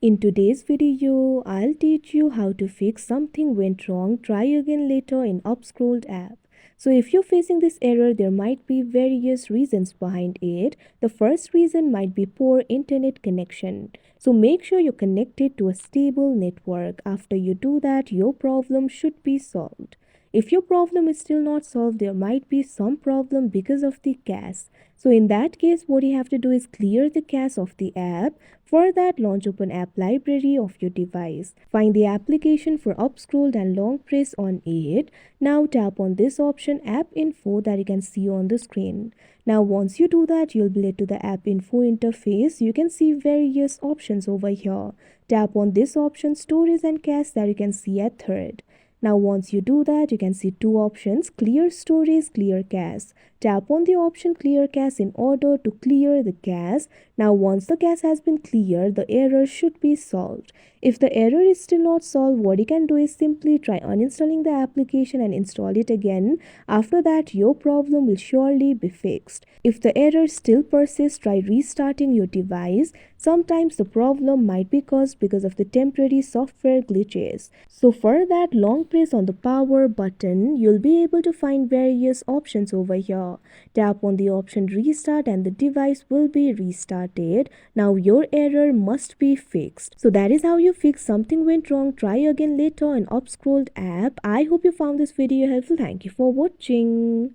In today's video, I'll teach you how to fix something went wrong, try again later in UpScrolled app. So if you're facing this error, there might be various reasons behind it. The first reason might be poor internet connection. So make sure you're connected to a stable network. After you do that, your problem should be solved. If your problem is still not solved, there might be some problem because of the cache. So in that case, what you have to do is clear the cache of the app. For that, launch open app library of your device. Find the application for UpScrolled and long press on it. Now tap on this option app info that you can see on the screen. Now once you do that, you'll be led to the app info interface. You can see various options over here. Tap on this option storage and cache that you can see at third. Now once you do that, you can see two options, clear storage, clear cache. Tap on the option clear cache in order to clear the cache. Now once the cache has been cleared, the error should be solved. If the error is still not solved, what you can do is simply try uninstalling the application and install it again. After that, your problem will surely be fixed. If the error still persists, try restarting your device. Sometimes the problem might be caused because of the temporary software glitches. So for that, long press on the power button. You'll be able to find various options over here. Tap on the option restart and the device will be restarted. Now your error must be fixed. So that is how you fix something went wrong. Try again later in UpScrolled app. I hope you found this video helpful. Thank you for watching.